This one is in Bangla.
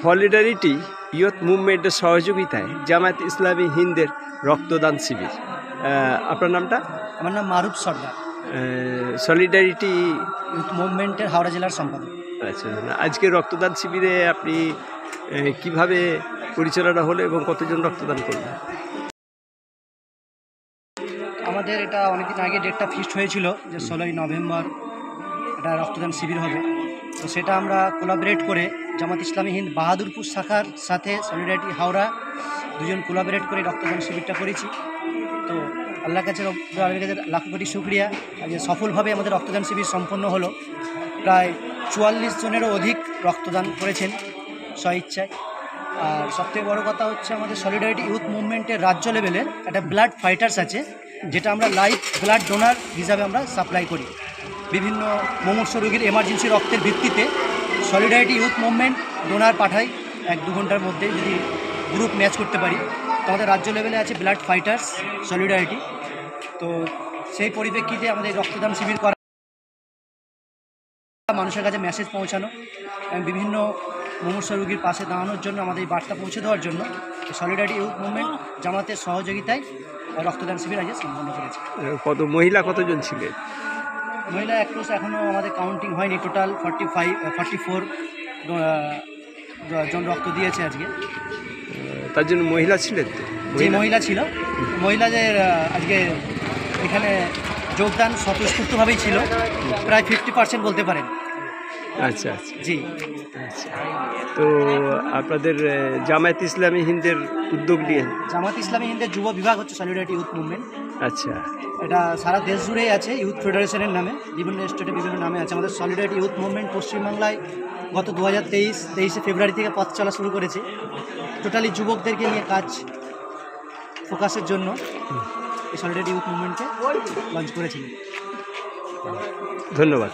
সলিডারিটি ইয়ুথ মুভমেন্টের সহযোগিতায় জামায়াত ইসলামী হিন্দের রক্তদান শিবির। আপনার নামটা? আমার নাম মারুফ সর্দার, সলিডারিটি ইউথ মুভমেন্টের হাওড়া জেলার সম্পাদক। আচ্ছা, আজকে রক্তদান শিবিরে আপনি কিভাবে পরিচালনা হলো এবং কতজন রক্তদান করলেন? আমাদের এটা অনেকদিন আগে ডেটটা ফিক্সড হয়েছিল যে 16ই নভেম্বর এটা রক্তদান শিবির হবে। তো সেটা আমরা কোলাবরেট করে জামাত ইসলামী হিন্দ বাহাদুরপুর শাখার সাথে সলিডারিটি হাওড়া দুজন কোলাবরেট করে রক্তদান শিবিরটা করেছি। তো আল্লাহর কাছে লাখো কোটি শুকরিয়া যে সফলভাবে আমাদের রক্তদান শিবির সম্পন্ন হলো। প্রায় 44 জনেরও অধিক রক্তদান করেছেন স্বইচ্ছায়। আর সবথেকে বড় কথা হচ্ছে আমাদের সলিডারিটি ইউথ মুভমেন্টের রাজ্য লেভেলের একটা ব্লাড ফাইটার্স আছে, যেটা আমরা লাইভ ব্লাড ডোনার হিসাবে আমরা সাপ্লাই করি। বিভিন্ন মুমূর্ষ রোগীর এমার্জেন্সি রক্তের ভিত্তিতে সলিডারিটি ইউথ মুভমেন্ট ডোনার পাঠাই 1-2 ঘন্টার মধ্যে যদি গ্রুপ ম্যাচ করতে পারি। তো আমাদের রাজ্য লেভেলে আছে ব্লাড ফাইটার্স সলিডারিটি। তো সেই পরিপ্রেক্ষিতে আমাদের রক্তদান শিবির করা, মানুষের কাছে মেসেজ পৌঁছানো এবং বিভিন্ন মুমূর্ষ রোগীর পাশে দাঁড়ানোর জন্য আমাদের এই বার্তা পৌঁছে দেওয়ার জন্য সলিডারিটি ইউথ মুভমেন্ট জামাতের সহযোগিতায় রক্তদান শিবির আজ সম্পন্ন করেছে। কতজন ছিলেন? মহিলা অ্যাক্ট্রেস এখনও আমাদের কাউন্টিং হয়নি, টোটাল 44 জন রক্ত দিয়েছে আজকে। তার জন্য মহিলা ছিলেন? যে মহিলা ছিল, মহিলাদের আজকে এখানে যোগদান স্বতঃস্ফূর্তভাবেই ছিল, প্রায় 50% বলতে পারেন। আচ্ছা আচ্ছা, জি আচ্ছা। তো আপনাদের জামায়াত ইসলামী হিন্দের উদ্যোগ নিয়ে? জামাত ইসলামী হিন্দের যুব বিভাগ হচ্ছে সলিডারিটি ইউথ মুভমেন্ট। আচ্ছা, এটা সারা দেশ জুড়েই আছে, ইউথ ফেডারেশনের নামে, বিভিন্ন স্টেটে বিভিন্ন নামে আছে। আমাদের সলিডারিটি ইউথ মুভমেন্ট পশ্চিমবাংলায় গত 23 ফেব্রুয়ারি থেকে পথ চলা শুরু করেছে। টোটালি যুবকদেরকে নিয়ে কাজ ফোকাসের জন্য এই সলিডারিটি ইউথ মুভমেন্টকে লঞ্চ করেছিল। ধন্যবাদ।